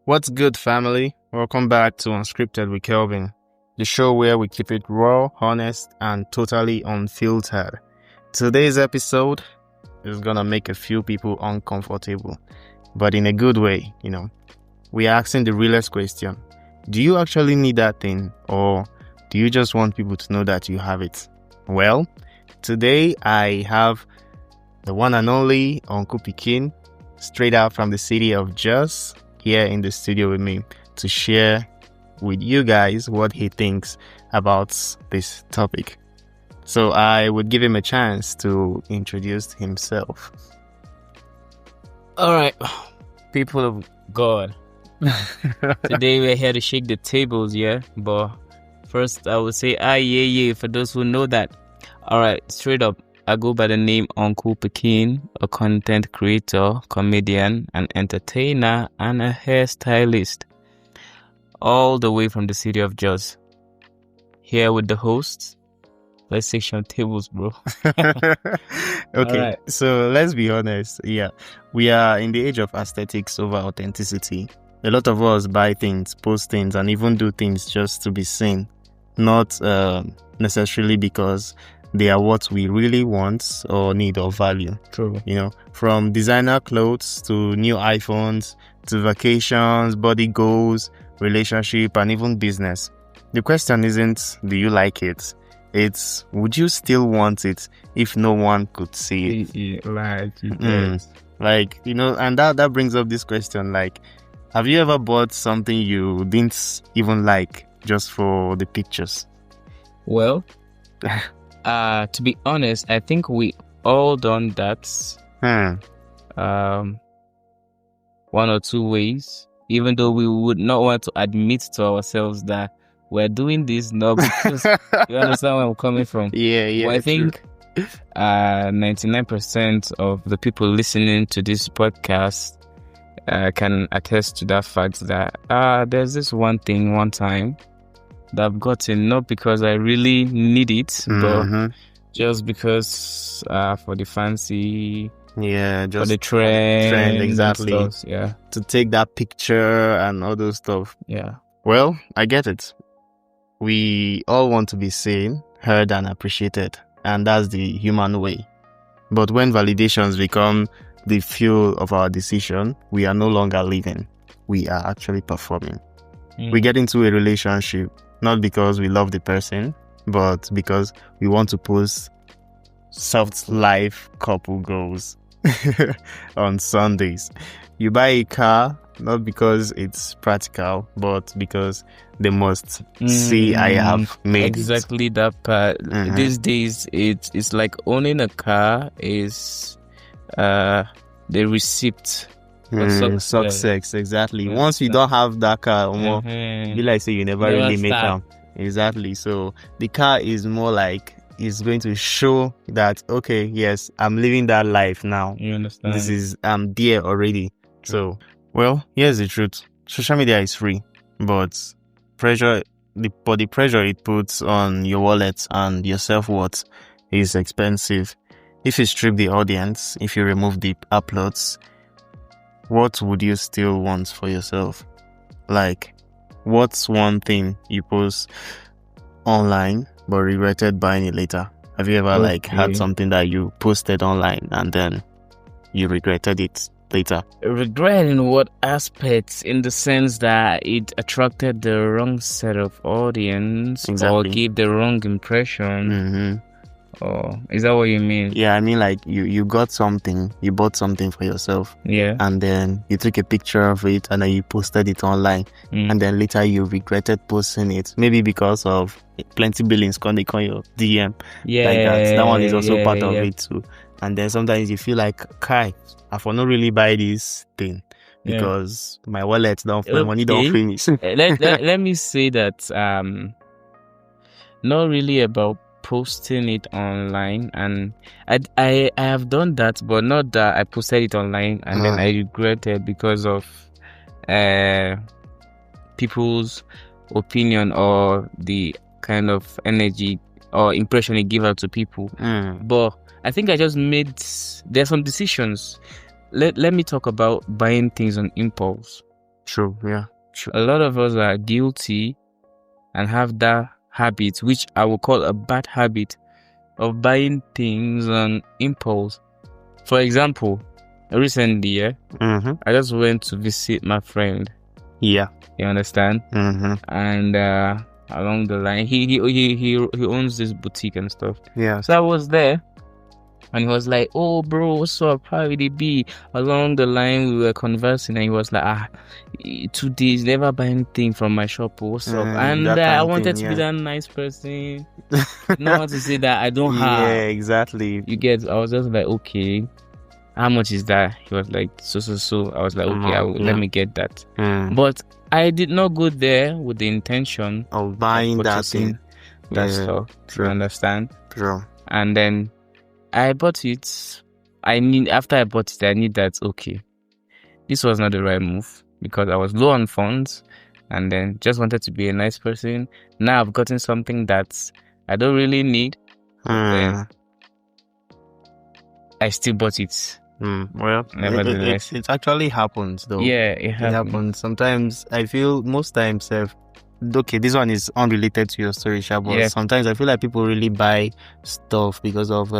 What's good, family? Welcome back to Unscripted with Kelvin, the show where we keep it raw, honest, and totally unfiltered. Today's episode is gonna make a few people uncomfortable, but in a good way, We are asking the realest question. Do you actually need that thing, or do you just want people to know that you have it? Well, today I have the one and only Uncle Pikin, straight out from the city of Jos, here in the studio with me to share with you guys what he thinks about this topic. So I would give him a chance to introduce himself. All right, people of God. Today we're here to shake the tables, yeah? But first I would say, yeah, for those who know that. All right, straight up, I go by the name Uncle Pikin, a content creator, comedian, an entertainer, and a hairstylist. All the way from the city of Jos. Here with the hosts. Let's shake some tables, bro. Okay, Alright. So let's be honest. Yeah, we are in the age of aesthetics over authenticity. A lot of us buy things, post things, and even do things just to be seen, not necessarily because they are what we really want or need or value. True. From designer clothes to new iPhones to vacations, body goals, relationship, and even business. The question isn't, do you like it? It's, would you still want it if no one could see it? And that brings up this question, like, have you ever bought something you didn't even like just for the pictures? Well, to be honest, I think we all done that. One or two ways, even though we would not want to admit to ourselves that we're doing this not because you understand where I'm coming from. Yeah. But I think 99% of the people listening to this podcast can attest to that fact that there's this one thing one time that I've gotten, not because I really need it, but just because for the fancy, just for the trend exactly. Stuff, yeah, to take that picture and all those stuff. Yeah. Well, I get it. We all want to be seen, heard, and appreciated, and that's the human way. But when validations become the fuel of our decision, we are no longer living. We are actually performing. We get into a relationship not because we love the person, but because we want to post soft life couple goals on Sundays. You buy a car not because it's practical, but because they must see I have made exactly it. That part. These days, it's like owning a car is the receipt for success. Exactly. Once you don't have that car, you like say you never really make them. Exactly. So the car is more like it's going to show that, okay, yes, I'm living that life now. You understand? I'm there already. So, well, here's the truth. Social media is free, but the pressure it puts on your wallet and your self-worth is expensive. If you strip the audience, if you remove the uploads, what would you still want for yourself? Like, what's one thing you post online but regretted buying it later? Have you ever had something that you posted online and then you regretted it later? Regret in what aspects? In the sense that it attracted the wrong set of audience, or gave the wrong impression. Or is that what you mean? Yeah, I mean, like you got something, you bought something for yourself. Yeah. And then you took a picture of it and then you posted it online. And then later you regretted posting it. Maybe because of plenty billings on your DM. Yeah. Like that. That one is also part of it too. And then sometimes you feel like, Kai, I will not really buy this thing because my wallet my money don't finish. let me say that not really about posting it online, and I have done that, but not that I posted it online and then I regretted because of people's opinion or the kind of energy or impression it gave out to people. But I think I just there's some decisions. Let me talk about buying things on impulse. True. Yeah. True. A lot of us are guilty and have that habit, which I will call a bad habit, of buying things on impulse. For example, recently, yeah, I just went to visit my friend. Yeah. You understand? And along the line, he owns this boutique and stuff. Yeah. So I was there, and he was like, "Oh, bro, what's up? How would it be?" Along the line, we were conversing, and he was like, 2 days, never buy anything from my shop. What's up? And I wanted to be that nice person. Not want to say that I don't have. Yeah, exactly. You get? I was just like, okay, how much is that? He was like, so. I was like, okay, let me get that. But I did not go there with the intention of buying that thing. That stuff. True. You understand? True. And then I bought it. After I bought it, I knew that, okay, this was not the right move because I was low on funds and then just wanted to be a nice person. Now I've gotten something that I don't really need. Then I still bought it. Well, nevertheless, it actually happens though. Yeah, it happens. Sometimes I feel most times, okay, this one is unrelated to your story, Sha, but sometimes I feel like people really buy stuff because of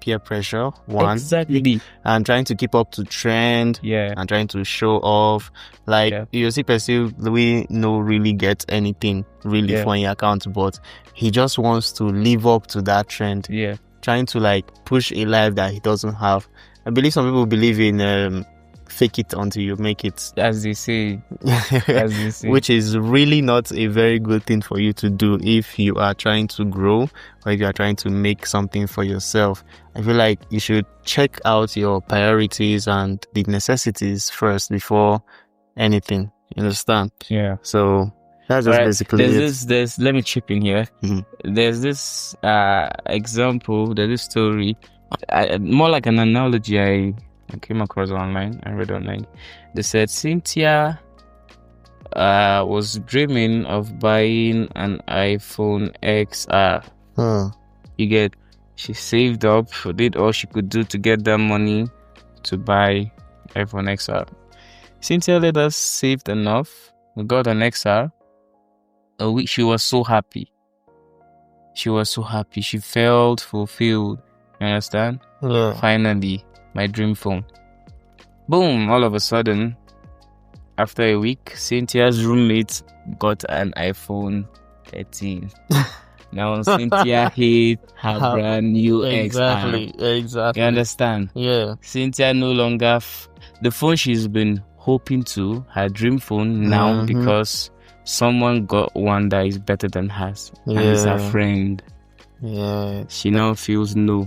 peer pressure. One, exactly, and trying to keep up to trend. Yeah, and trying to show off. Like you see, person we no really get anything really for your account, but he just wants to live up to that trend. Yeah, trying to like push a life that he doesn't have. I believe some people believe in fake it until you make it, as they say. Which is really not a very good thing for you to do if you are trying to grow or if you are trying to make something for yourself. I feel like you should check out your priorities and the necessities first before anything. You understand? Yeah. So that's just basically it. Let me chip in here. There's this example, there's this story, more like an analogy I came across online. I read online. They said Cynthia was dreaming of buying an iPhone XR. You get? She saved up, did all she could do to get that money to buy iPhone XR. Cynthia later saved enough, got an XR. A week, she was so happy. She felt fulfilled. You understand? Yeah. Finally, my dream phone. Boom! All of a sudden, after a week, Cynthia's roommate got an iPhone 13. Now Cynthia hates her brand new XR. Exactly. You understand? Yeah. Cynthia no longer the phone she's been hoping to, her dream phone now, because someone got one that is better than hers. And it's her friend. Yeah. She now feels no.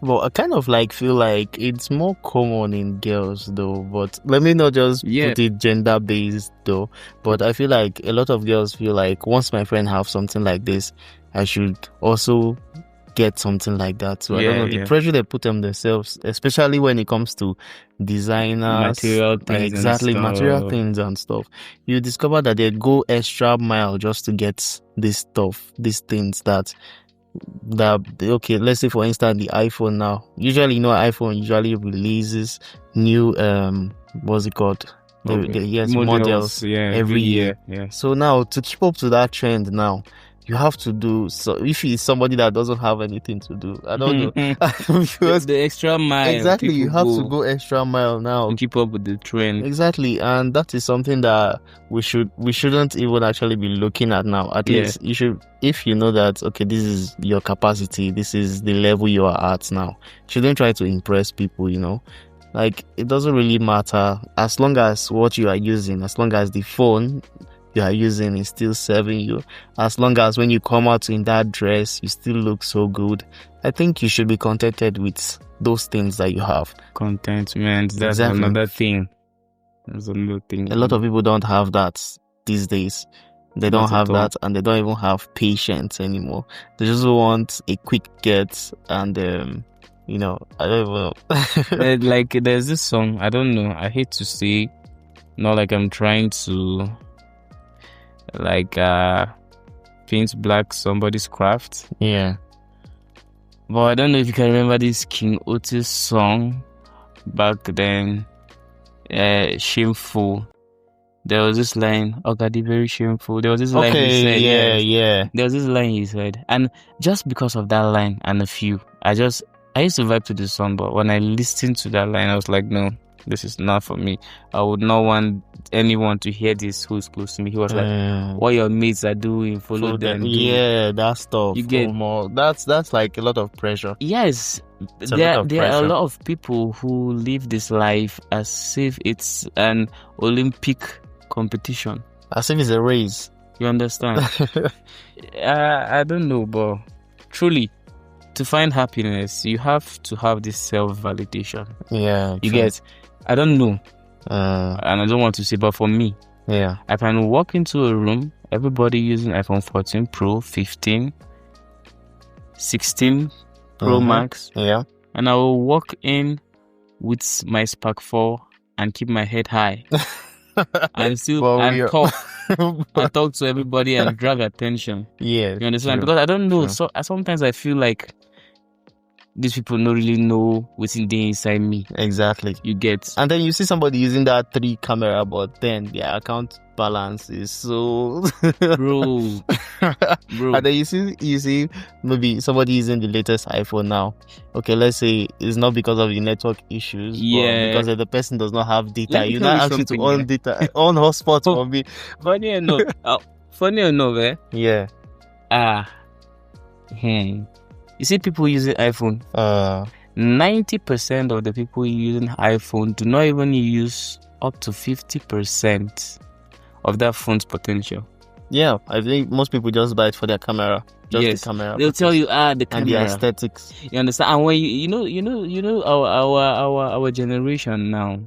Well, I kind of like feel like it's more common in girls though, but let me not just put it gender based though, but I feel like a lot of girls feel like once my friend have something like this, I should also get something like that. So I don't know, the pressure they put on themselves, especially when it comes to designers, material things and stuff. You discover that they go extra mile just to get this stuff, these things that okay, let's say for instance the iPhone now. Usually, iPhone usually releases new what's it called? Models every year. Yeah. So now to keep up to that trend now, you have to do so. If it's somebody that doesn't have anything to do, I don't know. Because the extra mile. Exactly, you have to go extra mile now to keep up with the trend. Exactly, and that is something that we shouldn't even actually be looking at now. At least you should, if you know that okay, this is your capacity, this is the level you are at now. You shouldn't try to impress people. Like it doesn't really matter as long as what you are using, as long as the phone you are using is still serving you, as long as when you come out in that dress you still look so good. I think you should be contented with those things that you have. Contentment, that's another thing. That's another thing. A lot of people don't have that these days. They don't have that, and they don't even have patience anymore. They just want a quick get, and I don't know. Like there's this song, I don't know, I hate to say, not like I'm trying to paint black somebody's craft. Yeah. But I don't know if you can remember this King Otis song back then, Shameful. There was this line, Ogadi, very shameful. There was this line he said. Yeah. There was this line he said. And just because of that line and a few, I used to vibe to the song, but when I listened to that line, I was like, no, this is not for me. I would not want anyone to hear this who's close to me. He was like, what your mates are doing, follow them. Yeah, that stuff. You get more. That's like a lot of pressure. Yes. There are a lot of people who live this life as if it's an Olympic competition. As if it's a race. You understand? I don't know, but truly, to find happiness, you have to have this self-validation. Yeah. You get? I don't know. And I don't want to say, but for me, yeah, I can walk into a room, everybody using iPhone 14 Pro, 15, 16 Pro Max. Yeah. And I will walk in with my Spark 4 and keep my head high. And still talk to everybody and drag attention. Yeah. You understand? Because I don't know. So sometimes I feel like these people don't really know what's inside me. Exactly. You get. And then you see somebody using that 3 camera, but then their account balance is so bro. And then you see maybe somebody using the latest iPhone now. Okay, let's say it's not because of the network issues, but because the person does not have data. You not ask you to on data, on hotspot for me. Funny enough, eh? Yeah. You see people using iPhone. 90% of the people using iPhone do not even use up to 50% of that phone's potential. Yeah, I think most people just buy it for their camera. Just the camera. They'll tell you, the camera and the aesthetics. You understand? And when you know our generation now.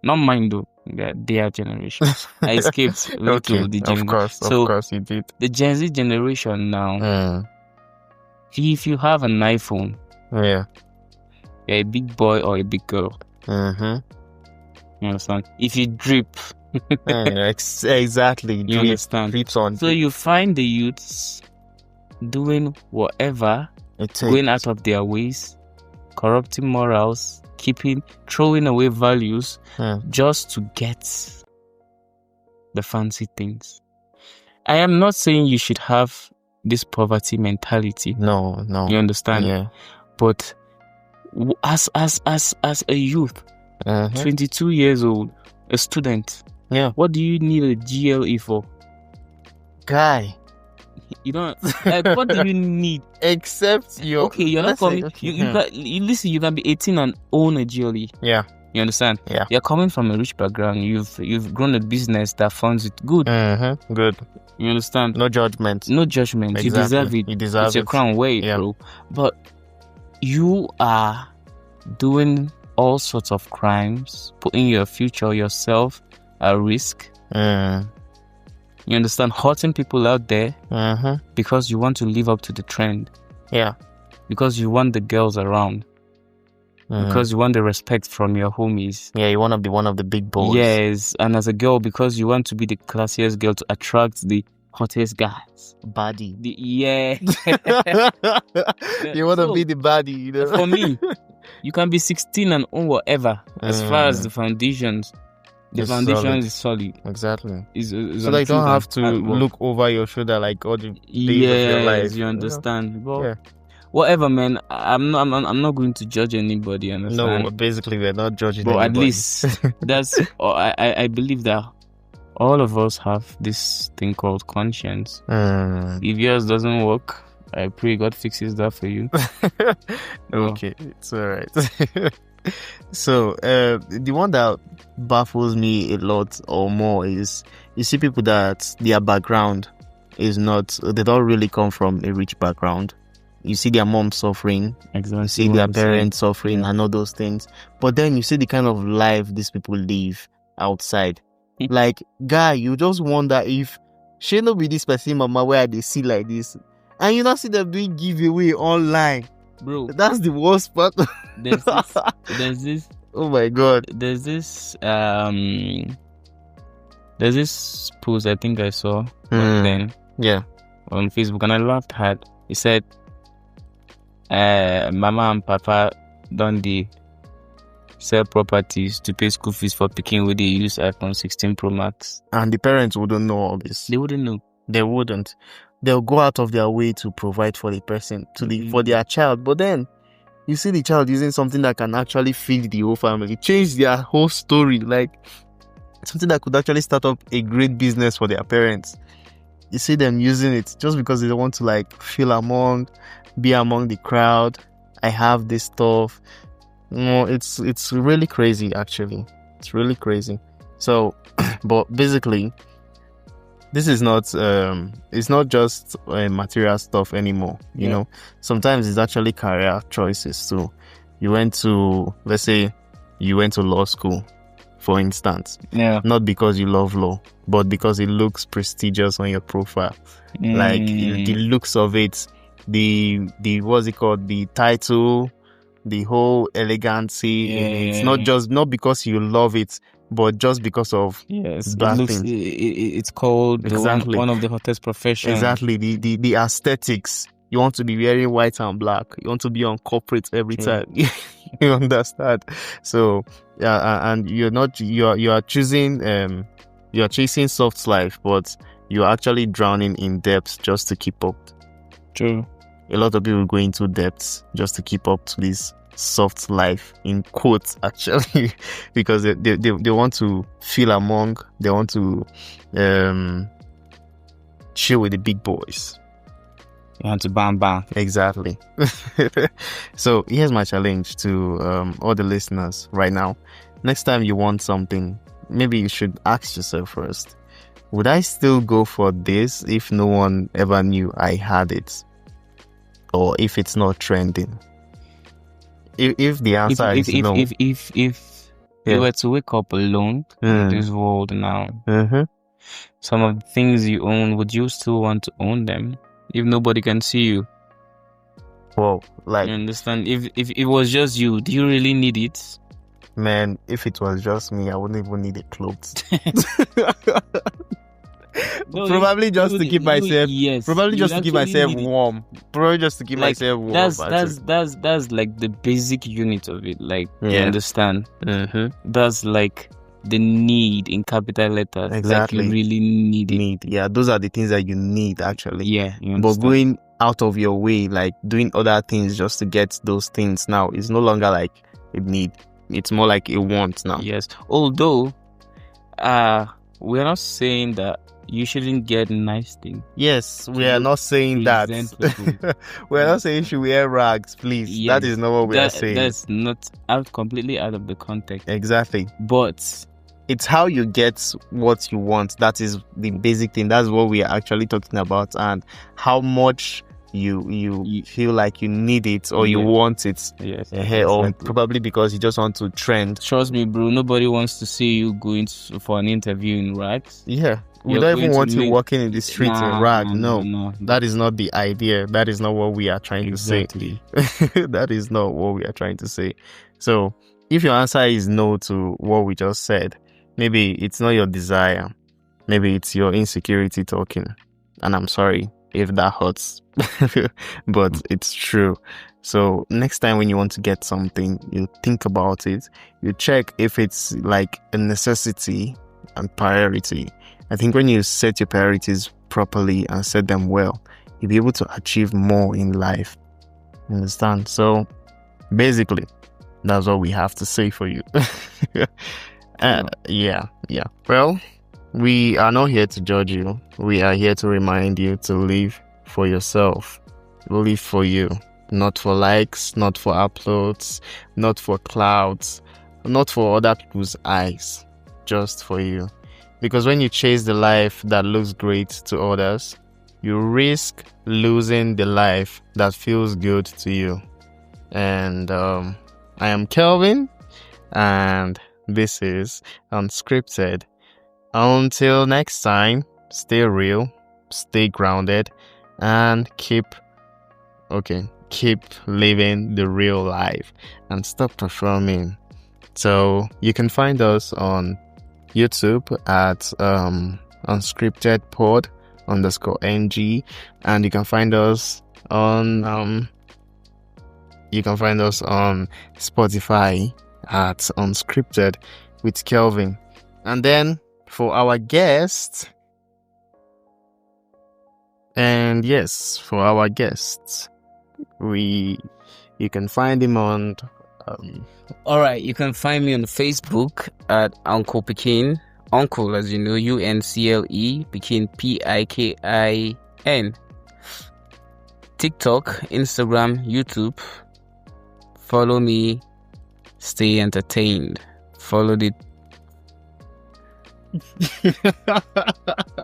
Not mine though. Their generation. I escaped to the Gen. Of course you did. The Gen Z generation now. If you have an iPhone, yeah, you're a big boy or a big girl. You understand? If you drip, exactly. You understand? Drips on. So you find the youths doing whatever, going out of their ways, corrupting morals, throwing away values, just to get the fancy things. I am not saying you should have this poverty mentality. No. You understand? Yeah. But as a youth, 22 years old, a student. Yeah. What do you need a GLE for? Guy. You don't what do you need? Except you're not coming. Listen, you can be 18 and own a GLE. Yeah. You understand? Yeah. You're coming from a rich background. You've grown a business that funds it good. Good. You understand? No judgment. Exactly. You deserve it. You deserve it's your crown. Wait, bro. But you are doing all sorts of crimes, putting your future, yourself at risk. You understand? Hurting people out there because you want to live up to the trend. Yeah. Because you want the girls around. Because you want the respect from your homies. Yeah, you want to be one of the big boys. Yes, and as a girl, because you want to be the classiest girl to attract the hottest guys. Baddie. You want to be the baddie, you know? For me, you can be 16 and own whatever. As far as the foundations, is solid. Exactly. So that you don't have to look over your shoulder like all the days of your life. You understand? But whatever, man. I'm not going to judge anybody. Understand? No, basically we're not judging. But at least that's. I believe that all of us have this thing called conscience. If yours doesn't work, I pray God fixes that for you. Okay, it's all right. So the one that baffles me a lot or more is you see people that their background is not, they don't really come from a rich background. You see their mom suffering, exactly. You see their parents suffering and all those things, but then you see the kind of life these people live outside. Like, guy, you just wonder if she no be this person mama where they see like this, and you not see them doing giveaway online. Bro, that's the worst part. There's this. Oh my god. There's this post I think I saw then. Yeah. On Facebook, and I laughed hard. It said, "Mama and Papa don't sell properties to pay school fees for Pikin where they use iPhone 16 Pro Max. And the parents wouldn't know all this. They wouldn't know. They wouldn't. They'll go out of their way to provide for the person, for their child. But then you see the child using something that can actually feed the whole family, change their whole story, like something that could actually start up a great business for their parents. You see them using it just because they don't want to like be among the crowd. I have this stuff. No, it's really crazy actually. It's really crazy. So, but basically, this is not it's not just material stuff anymore. You know, sometimes it's actually career choices too. Let's say you went to law school, for instance. Yeah. Not because you love law, but because it looks prestigious on your profile. Like the looks of it, the what's it called, the title, the whole elegancy. It's not because you love it, but just because of it's called one of the hottest professions. Exactly. The aesthetics. You want to be wearing white and black. You want to be on corporate every time. You understand? So and you are choosing you are chasing soft life, but you're actually drowning in depths just to keep up. True. A lot of people go into depths just to keep up to this soft life, in quotes, actually, because they want to feel among, they want to chill with the big boys. You want to bam. Exactly. So here's my challenge to all the listeners right now. Next time you want something, maybe you should ask yourself first, would I still go for this if no one ever knew I had it? Or if it's not trending? If the answer is no. If you were to wake up alone in this world now, some of the things you own, would you still want to own them if nobody can see you? Well, like, you understand? If it was just you, do you really need it? Man, if it was just me, I wouldn't even need the clothes. Probably just to keep myself. Yes. Probably just to keep myself warm. Probably just to keep myself warm. That's like the basic unit of it. Like, you understand? That's like the need in capital letters. Exactly. Like you really need it. Yeah, those are the things that you need actually. Yeah. But going out of your way, like doing other things just to get those things now, is no longer like a need. It's more like a want now. Yes. Although, we're not saying that you shouldn't get nice things. Yes, we are not saying that. We're not saying you should wear rags, please. Yes, that is not what we are saying. That's not completely out of the context. Exactly. But it's how you get what you want. That is the basic thing. That's what we are actually talking about, and how much you feel like you need it or you want it. Yes. Or probably because you just want to trend. Trust me, bro. Nobody wants to see you going for an interview in rags. Yeah. We don't even want you walking in the streets in rags. No. That is not the idea. That is not what we are trying to say. That is not what we are trying to say. So if your answer is no to what we just said, maybe it's not your desire. Maybe it's your insecurity talking. And I'm sorry if that hurts. But it's true. So next time when you want to get something, you think about it. You check if it's like a necessity and priority. I think when you set your priorities properly and set them well, you'll be able to achieve more in life. You understand? So basically, that's all we have to say for you. Yeah. Well, we are not here to judge you. We are here to remind you to live for yourself. Live for you. Not for likes, not for uploads, not for clouds, not for other people's eyes. Just for you. Because when you chase the life that looks great to others, you risk losing the life that feels good to you. And I am Kelvin, and this is Unscripted. Until next time, stay real, stay grounded, and keep living the real life and stop performing. So you can find us on YouTube at unscriptedpod_ng, and you can find us on Spotify at Unscripted with Kelvin. And then for our guests, you can find him on all right, you can find me on Facebook at Uncle Pikin. Uncle, as you know, UNCLE, Pikin, PIKIN. TikTok, Instagram, YouTube. Follow me. Stay entertained. Follow the.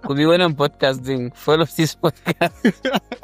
Could be when I'm podcasting. Follow this podcast.